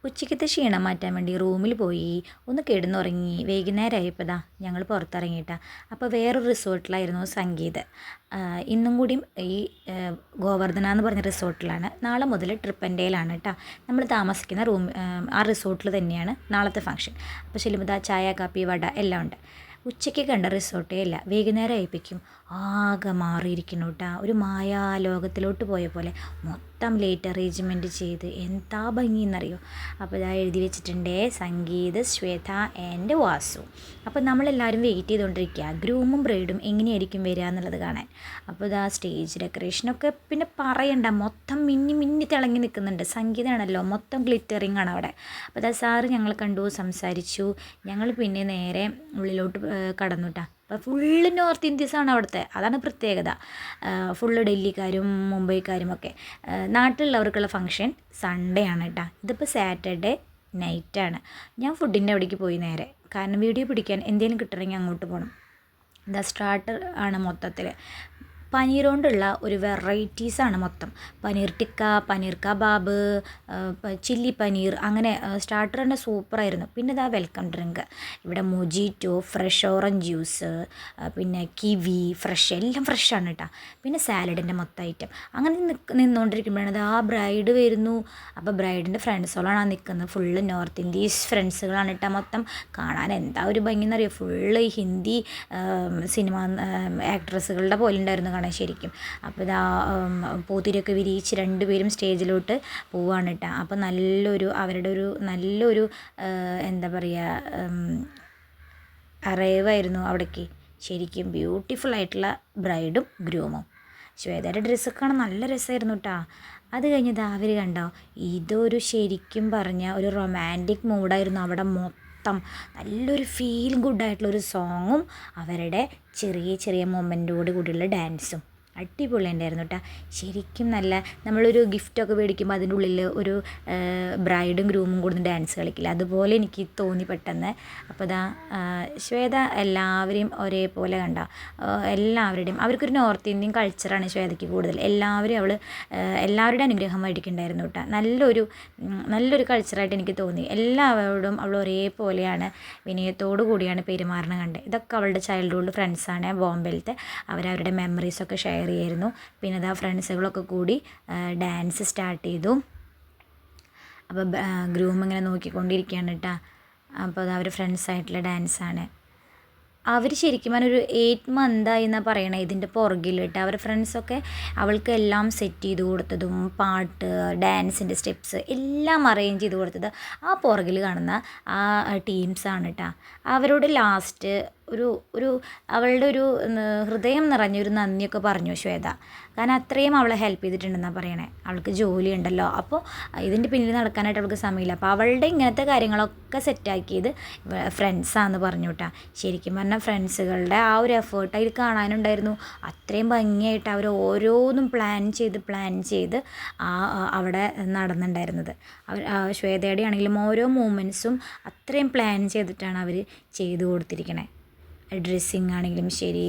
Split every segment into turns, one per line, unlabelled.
ഉച്ചയ്ക്കത്തെ ക്ഷീണം മാറ്റാൻ വേണ്ടി റൂമിൽ പോയി ഒന്ന് കിടന്നുറങ്ങി. വൈകുന്നേരമായപ്പോൾ ദാ ഞങ്ങൾ പുറത്തിറങ്ങിയിട്ടാ. അപ്പോൾ വേറൊരു റിസോർട്ടിലായിരുന്നു സംഗീത്. ഇന്നും കൂടിയും ഈ ഗോവർദ്ധന എന്ന് പറഞ്ഞ റിസോർട്ടിലാണ്. നാളെ മുതൽ ട്രിപ്പ് എൻ്റെയിലാണ് കേട്ടോ. നമ്മൾ താമസിക്കുന്ന ആ റിസോർട്ടിൽ തന്നെയാണ് നാളത്തെ ഫംഗ്ഷൻ. അപ്പോൾ ചെല്ലുമ്പോൾ ദാ ചായ, കാപ്പി, വട എല്ലാം ഉണ്ട്. ഉച്ചയ്ക്ക് കണ്ട റിസോർട്ടേ അല്ല, വൈകുന്നേരം ആയിപ്പിക്കും ആകെ മാറിയിരിക്കുന്നു കേട്ടോ. ഒരു മായാലോകത്തിലോട്ട് പോയ പോലെ മൊത്തം ലേറ്റ് അറേഞ്ച്മെൻറ്റ് ചെയ്ത് എന്താ ഭംഗിയെന്നറിയോ. അപ്പോൾ ഇതാ എഴുതി വെച്ചിട്ടുണ്ട് സംഗീത്, ശ്വേത ആൻഡ് വാസു. അപ്പോൾ നമ്മളെല്ലാവരും വെയിറ്റ് ചെയ്തുകൊണ്ടിരിക്കുക ഗ്രൂമും ബ്രൈഡും എങ്ങനെയായിരിക്കും വരിക എന്നുള്ളത് കാണാൻ. അപ്പോൾ ഇതാ സ്റ്റേജ് ഡെക്കറേഷനൊക്കെ പിന്നെ പറയണ്ട, മൊത്തം മിന്നി മിന്നി തിളങ്ങി നിൽക്കുന്നുണ്ട്. സംഗീതമാണല്ലോ, മൊത്തം ഗ്ലിറ്ററിങ് ആണ് അവിടെ. അപ്പോൾ ഇതാ സാറ് ഞങ്ങൾ കണ്ടു, സംസാരിച്ചു. ഞങ്ങൾ പിന്നെ നേരെ ഉള്ളിലോട്ട് കടന്നു കേട്ടോ. അപ്പോൾ ഫുള്ള് നോർത്ത് ഇന്ത്യൻസാണ് അവിടുത്തെ, അതാണ് പ്രത്യേകത. ഫുള്ള് ഡൽഹിക്കാരും മുംബൈക്കാരും ഒക്കെ. നാട്ടിലുള്ളവർക്കുള്ള ഫംഗ്ഷൻ സൺഡേ ആണ് കേട്ടോ. ഇതിപ്പോൾ സാറ്റർഡേ നൈറ്റാണ്. ഞാൻ ഫുഡിൻ്റെ അവിടേക്ക് പോയി നേരെ, കാരണം വീഡിയോ പിടിക്കാൻ എന്തെങ്കിലും കിട്ടണമെങ്കിൽ അങ്ങോട്ട് പോകണം. എന്താ സ്റ്റാർട്ടർ ആണ് മൊത്തത്തിൽ. പനീർ കൊണ്ടുള്ള ഒരു വെറൈറ്റീസാണ് മൊത്തം. പനീർ ടിക്ക, പനീർ കബാബ്, ചില്ലി പനീർ, അങ്ങനെ സ്റ്റാർട്ടർ തന്നെ സൂപ്പറായിരുന്നു. പിന്നെ ഇതാ വെൽക്കം ഡ്രിങ്ക് ഇവിടെ മൊജീറ്റോ, ഫ്രഷ് ഓറഞ്ച് ജ്യൂസ്, പിന്നെ കിവി ഫ്രഷ്, എല്ലാം ഫ്രഷാണ് കേട്ടോ. പിന്നെ സാലഡിൻ്റെ മൊത്തം ഐറ്റം. അങ്ങനെ നിന്നുകൊണ്ടിരിക്കുമ്പോഴാണ് അത് ആ ബ്രൈഡ് വരുന്നു. അപ്പോൾ ബ്രൈഡിൻ്റെ ഫ്രണ്ട്സുകളാണ് ആ നിൽക്കുന്നത്. ഫുള്ള് നോർത്ത് ഇന്ത്യൻസ് ഫ്രണ്ട്സുകളാണ് കേട്ടോ. മൊത്തം കാണാൻ എന്താ ഒരു ഭംഗി എന്നറിയോ. ഫുള്ള് ഹിന്ദി സിനിമ ആക്ട്രസ്സുകളുടെ പോലെ ഉണ്ടായിരുന്നു കാണാൻ ശരിക്കും. അപ്പോൾ ഇതാ പൂത്തിരിയൊക്കെ വിരിയിച്ച് രണ്ടുപേരും സ്റ്റേജിലോട്ട് പോവുകയാണ് കേട്ടോ. അപ്പോൾ അവരുടെ ഒരു നല്ലൊരു എന്താ പറയുക അറൈവായിരുന്നു അവിടേക്ക്. ശരിക്കും ബ്യൂട്ടിഫുൾ ആയിട്ടുള്ള ബ്രൈഡും ഗ്രൂമും. ശ്വേതയുടെ ഡ്രസ്സൊക്കെ കാണാൻ നല്ല രസമായിരുന്നു കേട്ടോ. അത് കഴിഞ്ഞത് അവർ കണ്ടോ, ഇതൊരു ശരിക്കും പറഞ്ഞ ഒരു റൊമാൻറ്റിക് മൂഡായിരുന്നു അവിടെ മൊത്തം. നല്ലൊരു ഫീൽ ഗുഡായിട്ടുള്ളൊരു സോങ്ങും അവരുടെ ചെറിയ ചെറിയ മൊമെൻറ്റോട് കൂടിയുള്ള ഡാൻസും അടിപൊളി ഉണ്ടായിരുന്നു കേട്ടോ. ശരിക്കും നല്ല, നമ്മളൊരു ഗിഫ്റ്റൊക്കെ മേടിക്കുമ്പോൾ അതിൻ്റെ ഉള്ളിൽ ഒരു ബ്രൈഡും ഗ്രൂമും കൂടുന്ന ഡാൻസ് കളിക്കില്ല, അതുപോലെ എനിക്ക് തോന്നി പെട്ടെന്ന്. അപ്പോൾ ഇതാ ശ്വേത എല്ലാവരെയും ഒരേപോലെ കണ്ട, എല്ലാവരുടെയും അവർക്കൊരു നോർത്ത് ഇന്ത്യൻ കൾച്ചറാണ് ശ്വേതയ്ക്ക് കൂടുതൽ. എല്ലാവരുടെ അനുഗ്രഹം മേടിക്കുന്നുണ്ടായിരുന്നു കേട്ടോ. നല്ലൊരു കൾച്ചറായിട്ട് എനിക്ക് തോന്നി. എല്ലാവരോടും അവൾ ഒരേപോലെയാണ്, വിനയത്തോടു കൂടിയാണ് പെരുമാറണം കണ്ടത്. ഇതൊക്കെ അവളുടെ ചൈൽഡ്ഹുഡ് ഫ്രണ്ട്സാണ് ബോംബെയിലത്തെ. അവരവരുടെ മെമ്മറീസൊക്കെ ഷെയർ ചെയ്യായിരുന്നു. പിന്നെ അതാ ഫ്രണ്ട്സുകളൊക്കെ കൂടി ഡാൻസ് സ്റ്റാർട്ട് ചെയ്തു. അപ്പോൾ ഗ്രൂം ഇങ്ങനെ നോക്കിക്കൊണ്ടിരിക്കുകയാണ് കേട്ടോ. അപ്പോൾ അത് അവർ ഫ്രണ്ട്സായിട്ടുള്ള ഡാൻസാണ്. അവർ ശരിക്കും പറഞ്ഞൊരു 8 മന്തായി എന്നാണ് പറയണത് ഇതിൻ്റെ പുറകിൽ കേട്ടോ. അവരുടെ ഫ്രണ്ട്സൊക്കെ അവൾക്ക് എല്ലാം സെറ്റ് ചെയ്ത് കൊടുത്തതും പാട്ട്, ഡാൻസിൻ്റെ സ്റ്റെപ്സ് എല്ലാം അറേഞ്ച് ചെയ്ത് കൊടുത്തത് ആ പുറകിൽ കാണുന്ന ആ ടീംസാണ് കേട്ടോ. അവരോട് ലാസ്റ്റ് ഒരു അവളുടെ ഒരു ഹൃദയം നിറഞ്ഞൊരു നന്ദിയൊക്കെ പറഞ്ഞു ശ്വേത. കാരണം അത്രയും അവളെ ഹെൽപ്പ് ചെയ്തിട്ടുണ്ടെന്നാണ് പറയണേ. അവൾക്ക് ജോലി ഉണ്ടല്ലോ, അപ്പോൾ ഇതിൻ്റെ പിന്നിൽ നടക്കാനായിട്ട് അവൾക്ക് സമയമില്ല. അപ്പോൾ അവളുടെ ഇങ്ങനത്തെ കാര്യങ്ങളൊക്കെ സെറ്റാക്കിയത് ഫ്രണ്ട്സാന്ന് പറഞ്ഞു കേട്ടോ. ശരിക്കും പറഞ്ഞാൽ ഫ്രണ്ട്സുകളുടെ ആ ഒരു എഫേർട്ട് അതിൽ കാണാനുണ്ടായിരുന്നു. അത്രയും ഭംഗിയായിട്ട് അവർ ഓരോന്നും പ്ലാൻ ചെയ്ത് അവിടെ നടന്നിട്ടുണ്ടായിരുന്നത്. ശ്വേതയുടെ ആണെങ്കിലും ഓരോ മൂമെൻറ്റ്സും അത്രയും പ്ലാൻ ചെയ്തിട്ടാണ് അവർ ചെയ്തു കൊടുത്തിരിക്കണേ. ഡ്രസ്സിങ് ആണെങ്കിലും ശരി,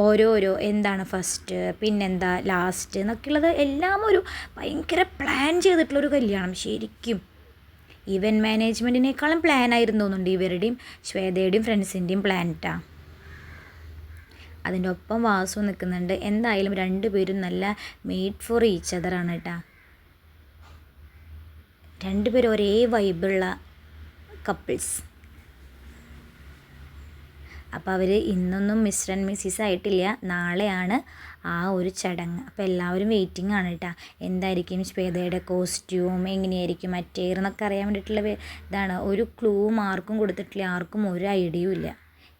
ഓരോരോ എന്താണ് ഫസ്റ്റ് പിന്നെന്താ ലാസ്റ്റ് എന്നൊക്കെയുള്ളത് എല്ലാം ഒരു ഭയങ്കര പ്ലാൻ ചെയ്തിട്ടുള്ളൊരു കല്യാണം. ശരിക്കും ഇവൻറ്റ് മാനേജ്മെൻറ്റിനേക്കാളും പ്ലാനായിരുന്നു തോന്നുന്നുണ്ട് ഇവരുടെയും ശ്വേതയുടെയും ഫ്രണ്ട്സിൻ്റെയും പ്ലാനിട്ടാ. അതിൻ്റെ ഒപ്പം വാസു നിൽക്കുന്നുണ്ട്. എന്തായാലും രണ്ടുപേരും നല്ല മെയ്ഡ് ഫോർ ഈച്ച് അതറാണ് കേട്ടോ. രണ്ടുപേരും ഒരേ വൈബുള്ള കപ്പിൾസ്. അപ്പോൾ അവർ ഇന്നൊന്നും മിസ്റ്റർ ആൻഡ് മിസ്സിസ് ആയിട്ടില്ല, നാളെയാണ് ആ ഒരു ചടങ്ങ്. അപ്പോൾ എല്ലാവരും വെയിറ്റിംഗ് ആണ് കേട്ടോ. എന്തായിരിക്കും ശ്വേതയുടെ കോസ്റ്റ്യൂം, എങ്ങനെയായിരിക്കും അറ്റയർ എന്നൊക്കെ അറിയാൻ വേണ്ടിയിട്ടുള്ള ഇതാണ്. ഒരു ക്ലൂവും ആർക്കും കൊടുത്തിട്ടില്ല, ആർക്കും ഒരു ഐഡിയയും ഇല്ല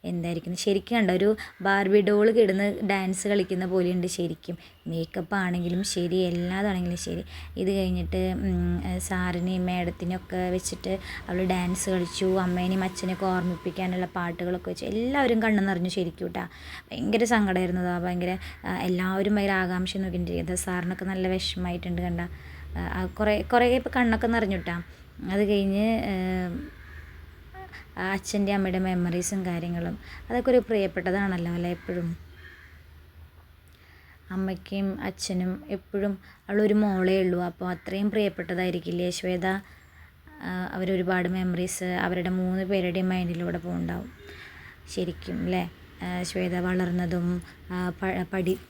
എന്തായിരിക്കും. ശരിക്കും കണ്ട ഒരു ബാർബി ഡോൾ കിടന്ന് ഡാൻസ് കളിക്കുന്ന പോലെയുണ്ട് ശരിക്കും. മേക്കപ്പ് ആണെങ്കിലും ശരി, എല്ലാതാണെങ്കിലും ശരി. ഇത് കഴിഞ്ഞിട്ട് സാറിനെയും മേഡത്തിനെയൊക്കെ വെച്ചിട്ട് അവൾ ഡാൻസ് കളിച്ചു. അമ്മേനെയും അച്ഛനെയൊക്കെ ഓർമ്മിപ്പിക്കാനുള്ള പാട്ടുകളൊക്കെ വെച്ച് എല്ലാവരും കണ്ണു നിറഞ്ഞു ശരിക്കും കേട്ടോ. ഭയങ്കര സങ്കടമായിരുന്നു. ഭയങ്കര എല്ലാവരും ഭയങ്കര ആകാംക്ഷ നോക്കിയിട്ടിരിക്കുന്നത്. സാറിനൊക്കെ നല്ല വിഷമമായിട്ടുണ്ട് കണ്ട. കുറേ ഇപ്പോൾ കണ്ണൊക്കെ നിറഞ്ഞു കേട്ടോ. അത് കഴിഞ്ഞ് അച്ഛൻ്റെ അമ്മയുടെ മെമ്മറീസും കാര്യങ്ങളും അതൊക്കെ ഒരു പ്രിയപ്പെട്ടതാണല്ലോ അല്ലേ. എപ്പോഴും അമ്മയ്ക്കും അച്ഛനും എപ്പോഴും അവളൊരു മോളേ ഉള്ളൂ, അപ്പോൾ അത്രയും പ്രിയപ്പെട്ടതായിരിക്കില്ലേ ശ്വേത. അവരൊരുപാട് മെമ്മറീസ് അവരുടെ 3 പേരുടെയും മൈൻഡിലൂടെ പോകുന്നുണ്ടാവും. ശരിക്കും അല്ലേ? ശ്വേത വളർന്നതും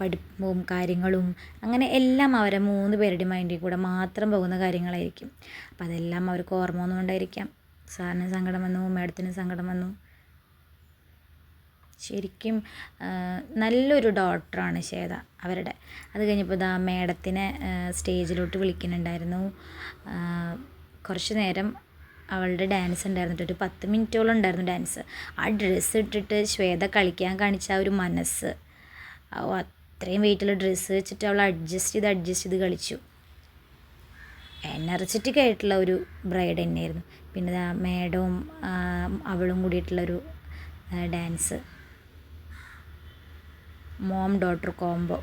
പഠിപ്പും കാര്യങ്ങളും അങ്ങനെ എല്ലാം അവരെ 3 പേരുടെയും മൈൻഡിൽ കൂടെ മാത്രം പോകുന്ന കാര്യങ്ങളായിരിക്കും. അപ്പോൾ അതെല്ലാം അവർക്ക് ഓർമ്മ വന്നുകൊണ്ടായിരിക്കാം. സാറിന് സങ്കടം വന്നു, മാഡത്തിന് സങ്കടം വന്നു. ശരിക്കും നല്ലൊരു ഡോക്ടറാണ് ശ്വേത അവരുടെ. അത് കഴിഞ്ഞപ്പോൾ ദാ മാഡത്തിനെ സ്റ്റേജിലോട്ട് വിളിക്കുന്നുണ്ടായിരുന്നു. കുറച്ച് നേരം അവളുടെ ഡാൻസ് ഉണ്ടായിരുന്നിട്ട് ഒരു 10 മിനിറ്റോളം ഉണ്ടായിരുന്നു ഡാൻസ്. ആ ഡ്രസ്സ് ഇട്ടിട്ട് ശ്വേത കളിക്കാൻ കാണിച്ച ആ ഒരു മനസ്സ്, അത്രയും വെയിറ്റുള്ള ഡ്രസ്സ് വെച്ചിട്ട് അവൾ അഡ്ജസ്റ്റ് ചെയ്ത് കളിച്ചു. എനർജറ്റിക് ആയിട്ടുള്ള ഒരു ബ്രൈഡ് തന്നെയായിരുന്നു. പിന്നെ മാഡവും അവളും കൂടിയിട്ടുള്ളൊരു ഡാൻസ്, മോം ഡോട്ടർ കോംബോ.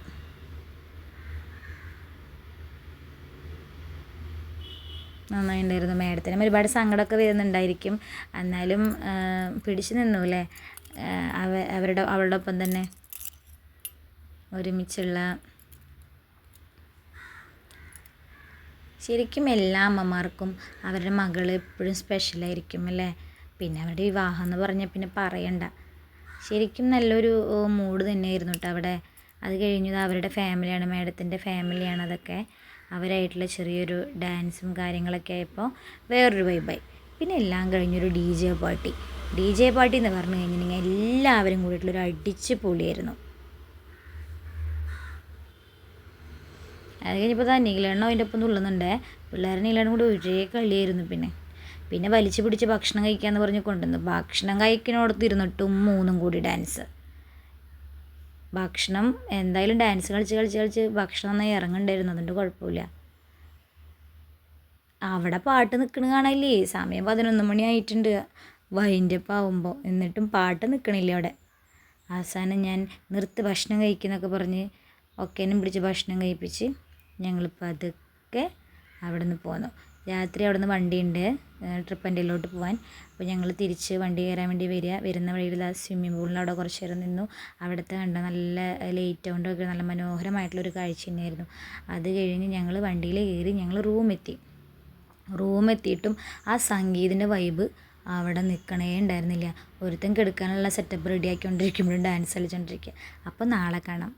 നന്നായിട്ടുണ്ടായിരുന്നു. മാഡത്തിനും ഒരുപാട് സങ്കടമൊക്കെ വരുന്നുണ്ടായിരിക്കും, എന്നാലും പിടിച്ചു നിന്നു അല്ലേ അവളുടെ ഒപ്പം തന്നെ ഒരുമിച്ചുള്ള. ശരിക്കും എല്ലാ അമ്മമാർക്കും അവരുടെ മകൾ എപ്പോഴും സ്പെഷ്യലായിരിക്കും അല്ലേ? പിന്നെ അവരുടെ വിവാഹം എന്ന് പറഞ്ഞാൽ പിന്നെ പറയണ്ട. ശരിക്കും നല്ലൊരു മൂഡ് തന്നെയായിരുന്നു കേട്ടോ അവിടെ. അത് കഴിഞ്ഞത് അവരുടെ ഫാമിലിയാണ്, മാഡത്തിൻ്റെ ഫാമിലിയാണ് അതൊക്കെ. അവരായിട്ടുള്ള ചെറിയൊരു ഡാൻസും കാര്യങ്ങളൊക്കെ ആയപ്പോൾ വേറൊരു വൈബായി. പിന്നെ എല്ലാം കഴിഞ്ഞൊരു ഡി ജെ പാർട്ടി എന്ന് പറഞ്ഞു കഴിഞ്ഞിട്ടുണ്ടെങ്കിൽ എല്ലാവരും കൂടിയിട്ടുള്ളൊരു അടിച്ച് പൊളിയായിരുന്നു. അത് കഴിഞ്ഞപ്പോൾ നീലെണ്ണ അതിൻ്റെ ഒപ്പം തുള്ളുന്നുണ്ടേ. പിള്ളേരെ നീലെണ്ണം കൂടി ഒരേ കളിയായിരുന്നു. പിന്നെ വലിച്ചു പിടിച്ച് ഭക്ഷണം കഴിക്കാമെന്ന് പറഞ്ഞ് കൊണ്ടുവന്നു. ഭക്ഷണം കഴിക്കുന്നിടത്ത് ഇരുന്നിട്ടും 3 കൂടി ഡാൻസ്. ഭക്ഷണം എന്തായാലും ഡാൻസ് കളിച്ച് ഭക്ഷണം നന്നായി ഇറങ്ങണ്ടായിരുന്നു, അതുകൊണ്ട് കുഴപ്പമില്ല. അവിടെ പാട്ട് നിൽക്കണ കാണാനില്ലേ? സമയം 11 മണി ആയിട്ടുണ്ട് വൈൻഡപ്പ് ആവുമ്പോൾ, എന്നിട്ടും പാട്ട് നിൽക്കണില്ല അവിടെ. അവസാനം ഞാൻ നിർത്തി ഭക്ഷണം കഴിക്കുന്നൊക്കെ പറഞ്ഞ് ഒക്കേനും പിടിച്ച് ഭക്ഷണം കഴിപ്പിച്ച് ഞങ്ങളിപ്പോൾ അതൊക്കെ അവിടെ നിന്ന് പോന്നു. രാത്രി അവിടെ നിന്ന് വണ്ടിയുണ്ട് ട്രിപ്പൻ്റെയിലോട്ട് പോകാൻ. അപ്പോൾ ഞങ്ങൾ തിരിച്ച് വണ്ടി കയറാൻ വേണ്ടി വരുന്ന വഴിയിൽ ആ സ്വിമ്മിംഗ് പൂളിൻ്റെ അവിടെ കുറച്ച് നേരം നിന്നു. അവിടുത്തെ കണ്ട നല്ല ലൈറ്റ് കൊണ്ടൊക്കെ നല്ല മനോഹരമായിട്ടുള്ളൊരു കാഴ്ച തന്നെയായിരുന്നു. അത് കഴിഞ്ഞ് ഞങ്ങൾ വണ്ടിയിൽ കയറി ഞങ്ങൾ റൂമെത്തിയിട്ടും ആ സംഗീതിൻ്റെ വൈബ് അവിടെ നിൽക്കണേ ഉണ്ടായിരുന്നില്ല. ഒരുത്തൻ കെടുക്കാനുള്ള സെറ്റപ്പ് റെഡിയാക്കിക്കൊണ്ടിരിക്കുമ്പോഴും ഡാൻസ് കളിച്ചുകൊണ്ടിരിക്കുക. അപ്പോൾ നാളെ കാണാം.